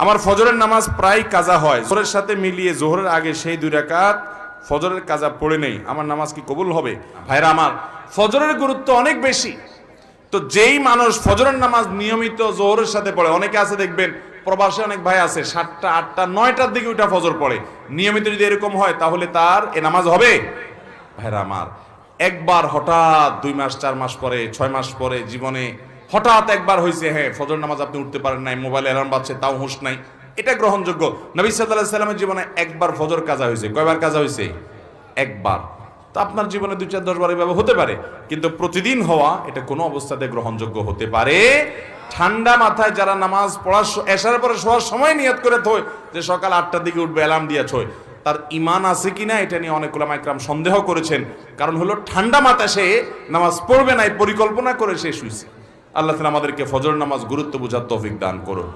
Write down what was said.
আমার ফজরের নামাজ প্রায় কাজা হয়, জোহরের সাথে মিলিয়ে জোহরের আগে সেই 2 রাকাত ফজরের কাজা পড়ে নেই, আমার নামাজ কি কবুল হবে? ভাইরা আমার, ফজরের গুরুত্ব অনেক বেশি। তো যেই মানুষ ফজরের নামাজ নিয়মিত জোহরের সাথে পড়ে, অনেকে আছে দেখবেন প্রবাসে অনেক ভাই আছে 7টা 8টা 9টার দিকে উঠা ফজর পড়ে, নিয়মিত যদি এরকম হয় তাহলে তার এ নামাজ হবে? ভাইরা আমার, একবার হঠাৎ 2 মাস 4 মাস পরে 6 মাস পরে জীবনে হঠাৎ একবার হয়েছে, হ্যাঁ ফজর নামাজ আপনি উঠতে পারেন নাই, মোবাইলে অ্যালার্ম বাজছে তাও হুঁশ নাই, এটা গ্রহণযোগ্য। নবী সাল্লাল্লাহু আলাইহি সাল্লামের জীবনে একবার ফজর কাজা হয়েছে। কয়বার কাজা হয়েছে? একবার। তো আপনার জীবনে 2 4 10 বার এভাবে হতে পারে, কিন্তু প্রতিদিন হওয়া এটা কোনো অবস্থাতে গ্রহণযোগ্য হতে পারে? ঠান্ডা মাথায় যারা নামাজ পড়ার এশার পরে শোয়ার সময় নিয়ত করে থয় যে সকাল 8টার দিকে উঠবে, অ্যালার্ম দিয়ে থয়, তার ঈমান আছে কিনা এটা নিয়ে অনেক উলামা ইকরাম সন্দেহ করেছেন। কারণ হলো ঠান্ডা মাথায় সে নামাজ পড়বে না, পরিকল্পনা করে সে শুইছে। আল্লাহ তাআলা আমাদেরকে ফজর নামাজ গুরুত্ব বুঝার তৌফিক দান করুন।